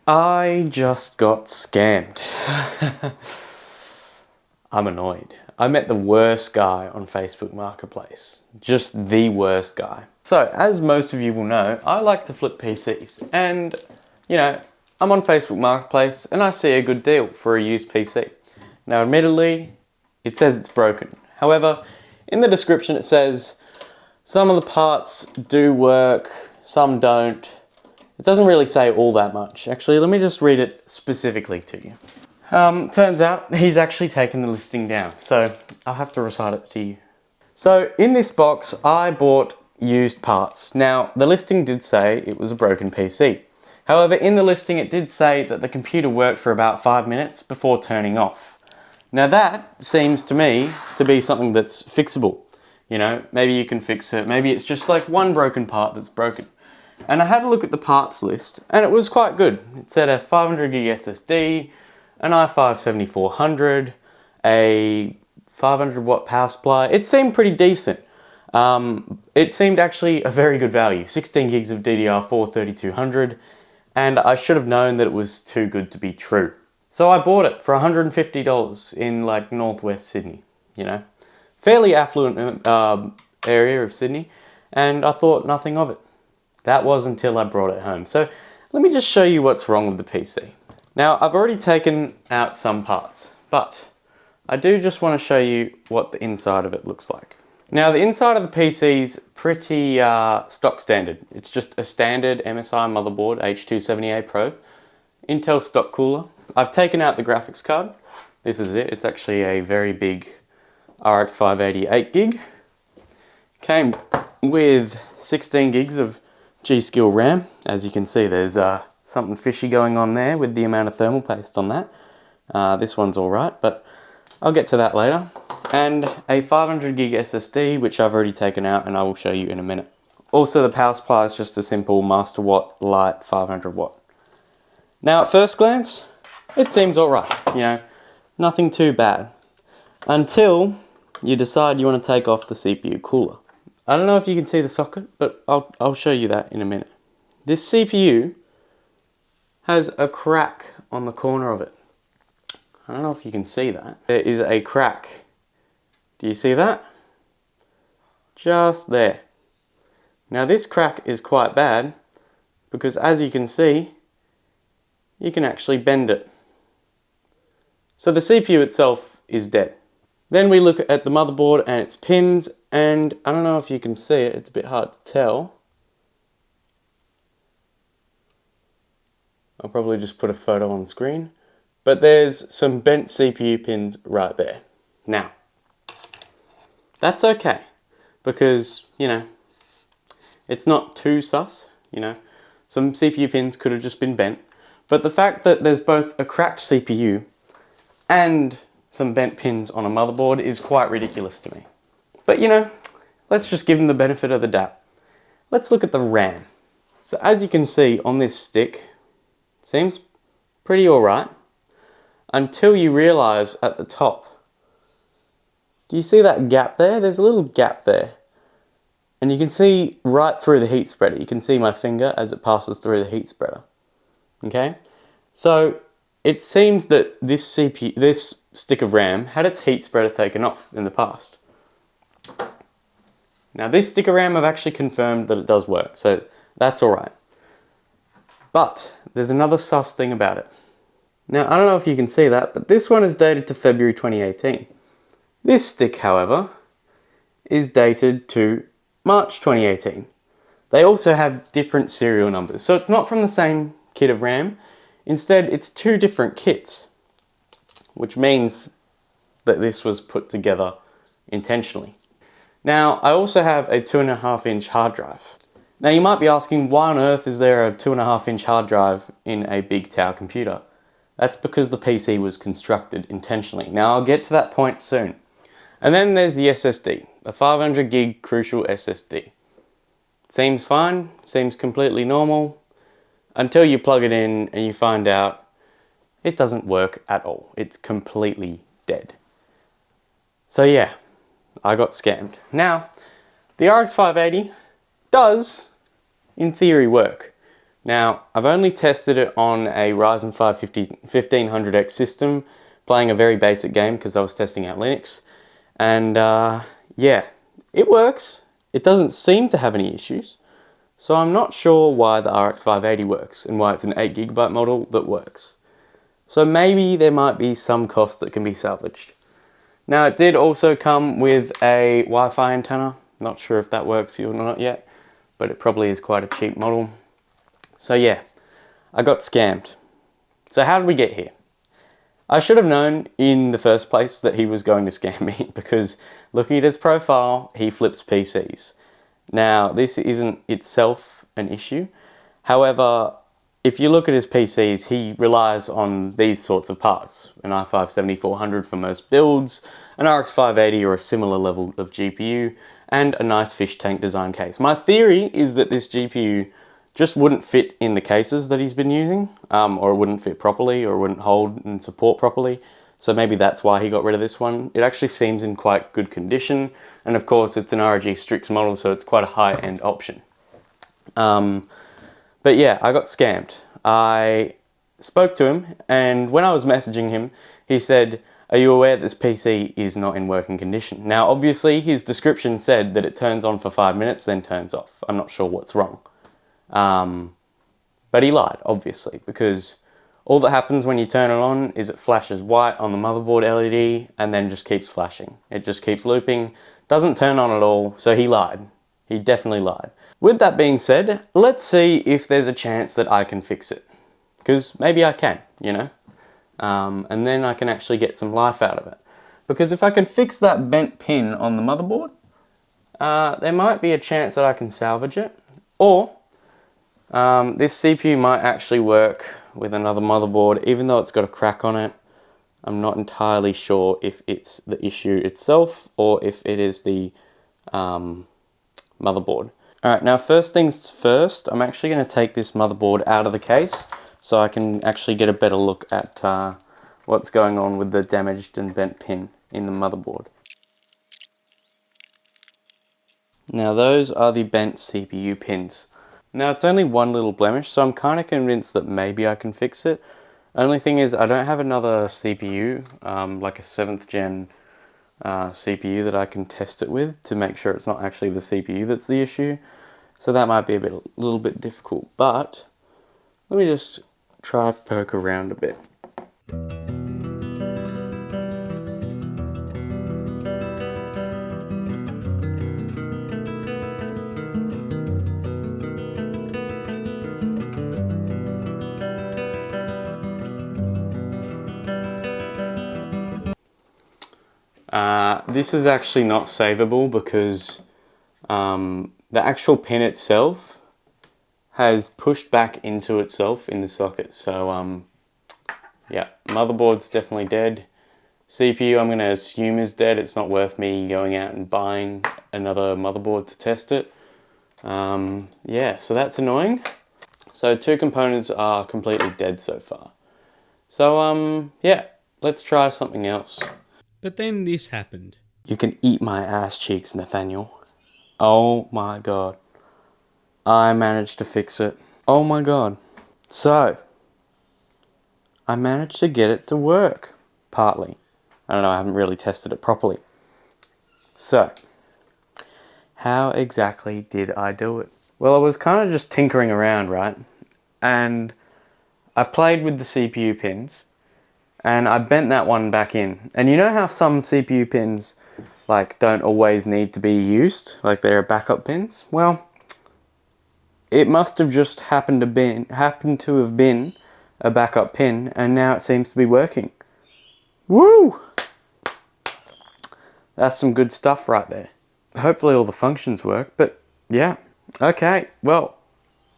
I just got scammed. I'm annoyed. I met the worst guy on Facebook Marketplace. Just the worst guy. So, as most of you will know, I like to flip PCs. And, I'm on Facebook Marketplace and I see a good deal for a used PC. Now, admittedly, it says it's broken. However, in the description it says some of the parts do work, some don't. It doesn't really say all that much. Actually, let me just read it specifically to you. Turns out he's actually taken the listing down, so I'll have to recite it to you. So in this box, I bought used parts. Now, the listing did say it was a broken PC. However, in the listing it did say that the computer worked for about 5 minutes before turning off. Now that seems to me to be something that's fixable. Maybe you can fix it. Maybe it's just like one broken part that's broken. And I had a look at the parts list and it was quite good. It said a 500 gig SSD, an i5-7400, a 500 watt power supply. It seemed pretty decent. It seemed actually a very good value. 16 gigs of DDR4 3200, and I should have known that it was too good to be true. So I bought it for $150 in like northwest Sydney, fairly affluent area of Sydney, and I thought nothing of it. That was until I brought it home. So let me just show you what's wrong with the PC. Now, I've already taken out some parts, but I do just want to show you what the inside of it looks like. Now, the inside of the PC is pretty stock standard. It's just a standard MSI motherboard, H270A Pro, Intel stock cooler. I've taken out the graphics card. This is it. It's actually a very big RX 588 gig. Came with 16 gigs of G.Skill RAM. As you can see, there's something fishy going on there with the amount of thermal paste on that. This one's alright, but I'll get to that later. And a 500 gig SSD, which I've already taken out and I will show you in a minute. Also, the power supply is just a simple Master Watt Lite 500 watt. Now, at first glance, it seems alright, nothing too bad. Until you decide you want to take off the CPU cooler. I don't know if you can see the socket, but I'll show you that in a minute. This CPU has a crack on the corner of it. I don't know if you can see that. There is a crack. Do you see that? Just there. Now this crack is quite bad because, as you can see, you can actually bend it. So the CPU itself is dead. Then we look at the motherboard and its pins, and I don't know if you can see it, it's a bit hard to tell. I'll probably just put a photo on screen. But there's some bent CPU pins right there. Now, that's okay, because, it's not too sus, Some CPU pins could have just been bent. But the fact that there's both a cracked CPU and some bent pins on a motherboard is quite ridiculous to me. But let's just give them the benefit of the doubt. Let's look at the RAM. So as you can see on this stick, it seems pretty alright, until you realize at the top. Do you see that gap there? There's a little gap there. And you can see right through the heat spreader. You can see my finger as it passes through the heat spreader. Okay? So it seems that this stick of RAM had its heat spreader taken off in the past. Now this stick of RAM, I've actually confirmed that it does work, so that's alright. But there's another sus thing about it. Now I don't know if you can see that, but this one is dated to February 2018. This stick, however, is dated to March 2018. They also have different serial numbers, so it's not from the same kit of RAM. Instead, it's two different kits, which means that this was put together intentionally. Now, I also have a 2.5-inch hard drive. Now, you might be asking, why on earth is there a 2.5-inch hard drive in a big tower computer? That's because the PC was constructed intentionally. Now, I'll get to that point soon. And then there's the SSD, a 500 gig Crucial SSD. Seems fine, seems completely normal, until you plug it in and you find out it doesn't work at all. It's completely dead. So yeah, I got scammed. Now, the RX 580 does, in theory, work. Now, I've only tested it on a Ryzen 5 1500X system, playing a very basic game because I was testing out Linux. And yeah, it works. It doesn't seem to have any issues. So I'm not sure why the RX 580 works and why it's an 8GB model that works. So maybe there might be some cost that can be salvaged. Now, it did also come with a Wi-Fi antenna. Not sure if that works or not yet, but it probably is quite a cheap model. So yeah, I got scammed. So how did we get here? I should have known in the first place that he was going to scam me because looking at his profile, he flips PCs. Now, this isn't itself an issue. However, if you look at his PCs, he relies on these sorts of parts. An i5-7400 for most builds, an RX 580 or a similar level of GPU, and a nice fish tank design case. My theory is that this GPU just wouldn't fit in the cases that he's been using, or it wouldn't fit properly, or wouldn't hold and support properly. So maybe that's why he got rid of this one. It actually seems in quite good condition, and of course it's an ROG Strix model, so it's quite a high-end option. But yeah, I got scammed. I spoke to him, and when I was messaging him, he said, "Are you aware this PC is not in working condition?" Now, obviously, his description said that it turns on for 5 minutes, then turns off. I'm not sure what's wrong. But he lied, obviously, because all that happens when you turn it on is it flashes white on the motherboard LED and then just keeps flashing. It just keeps looping, doesn't turn on at all, so he lied. He definitely lied. With that being said, let's see if there's a chance that I can fix it. Because maybe I can, you know? And then I can actually get some life out of it. Because if I can fix that bent pin on the motherboard, there might be a chance that I can salvage it. Or this CPU might actually work with another motherboard, even though it's got a crack on it. I'm not entirely sure if it's the issue itself or if it is the motherboard. Alright, now first things first, I'm actually going to take this motherboard out of the case so I can actually get a better look at what's going on with the damaged and bent pin in the motherboard. Now those are the bent CPU pins. Now it's only one little blemish, so I'm kind of convinced that maybe I can fix it. Only thing is I don't have another CPU, like a 7th gen CPU that I can test it with to make sure it's not actually the CPU that's the issue. So that might be a little bit difficult, but let me just try poke around a bit. This is actually not savable because the actual pin itself has pushed back into itself in the socket. So yeah, motherboard's definitely dead. CPU I'm going to assume is dead. It's not worth me going out and buying another motherboard to test it. Yeah, so that's annoying. So 2 components are completely dead so far. So yeah, let's try something else. But then this happened. You can eat my ass cheeks, Nathaniel. Oh my god. I managed to fix it. Oh my god. So, I managed to get it to work. Partly. I don't know, I haven't really tested it properly. So, how exactly did I do it? Well, I was kind of just tinkering around, right? And I played with the CPU pins. And I bent that one back in. And you know how some CPU pins like don't always need to be used? Like they're backup pins? Well, it must have just happened to have been a backup pin, and now it seems to be working. Woo! That's some good stuff right there. Hopefully all the functions work, but yeah. Okay, well,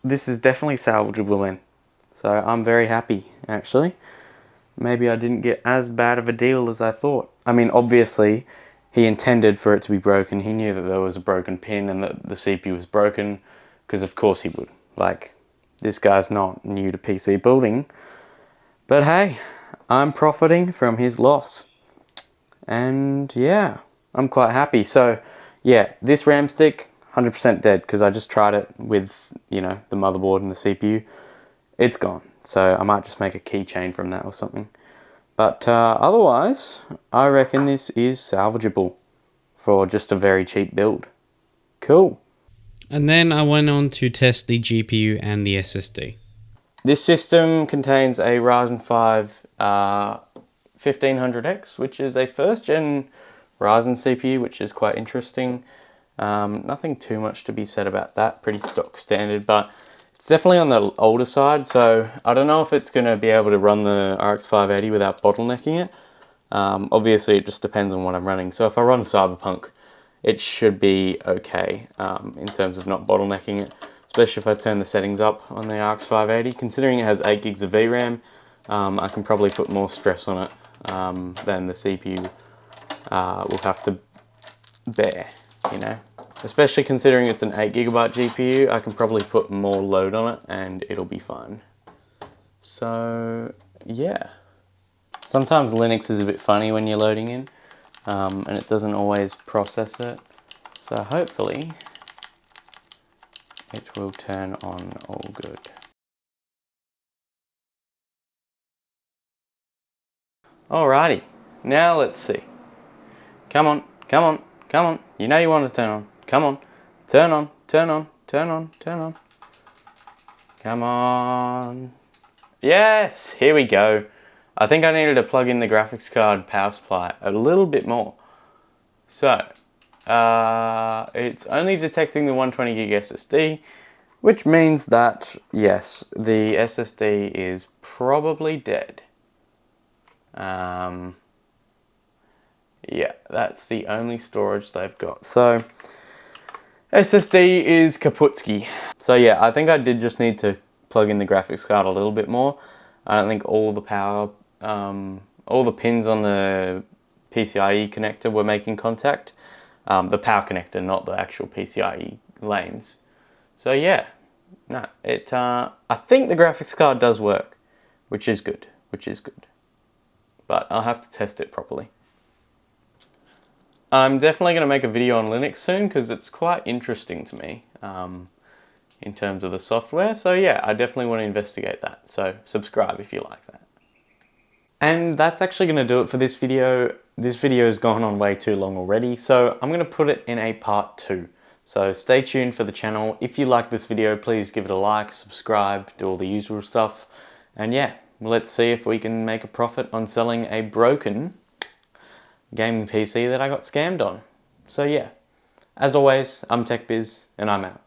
this is definitely salvageable then. So I'm very happy, actually. Maybe I didn't get as bad of a deal as I thought. I mean, obviously, he intended for it to be broken. He knew that there was a broken pin and that the CPU was broken, because of course he would. Like, this guy's not new to PC building. But hey, I'm profiting from his loss. And yeah, I'm quite happy. So yeah, this RAM stick, 100% dead because I just tried it with, you know, the motherboard and the CPU. It's gone. So I might just make a keychain from that or something. But otherwise, I reckon this is salvageable for just a very cheap build. Cool. And then I went on to test the GPU and the SSD. This system contains a Ryzen 5 1500X, which is a first gen Ryzen CPU, which is quite interesting. Nothing too much to be said about that, pretty stock standard, but it's definitely on the older side, so I don't know if it's going to be able to run the RX 580 without bottlenecking it. Obviously, it just depends on what I'm running. So if I run Cyberpunk, it should be okay in terms of not bottlenecking it, especially if I turn the settings up on the RX 580. Considering it has 8 gigs of VRAM, I can probably put more stress on it than the CPU will have to bear, you know. Especially considering it's an 8GB GPU, I can probably put more load on it and it'll be fine. So, yeah. Sometimes Linux is a bit funny when you're loading in, and it doesn't always process it. So hopefully, it will turn on all good. Alrighty, now let's see. Come on, come on, come on. You know you want to turn on. Come on. Turn on, turn on, turn on, turn on. Come on. Yes, here we go. I think I needed to plug in the graphics card power supply a little bit more. So, it's only detecting the 120GB SSD, which means that, yes, the SSD is probably dead. Yeah, that's the only storage they've got. So, SSD is Kaputski. So yeah, I think I did just need to plug in the graphics card a little bit more. I don't think all the power, all the pins on the PCIe connector were making contact. The power connector, not the actual PCIe lanes. So yeah, no, I think the graphics card does work, which is good, But I'll have to test it properly. I'm definitely going to make a video on Linux soon because it's quite interesting to me in terms of the software. So yeah, I definitely want to investigate that. So subscribe if you like that. And that's actually going to do it for this video. This video has gone on way too long already, so I'm going to put it in a part 2. So stay tuned for the channel. If you like this video, please give it a like, subscribe, do all the usual stuff. And yeah, let's see if we can make a profit on selling a broken gaming PC that I got scammed on. So yeah, as always, I'm TechBiz and I'm out.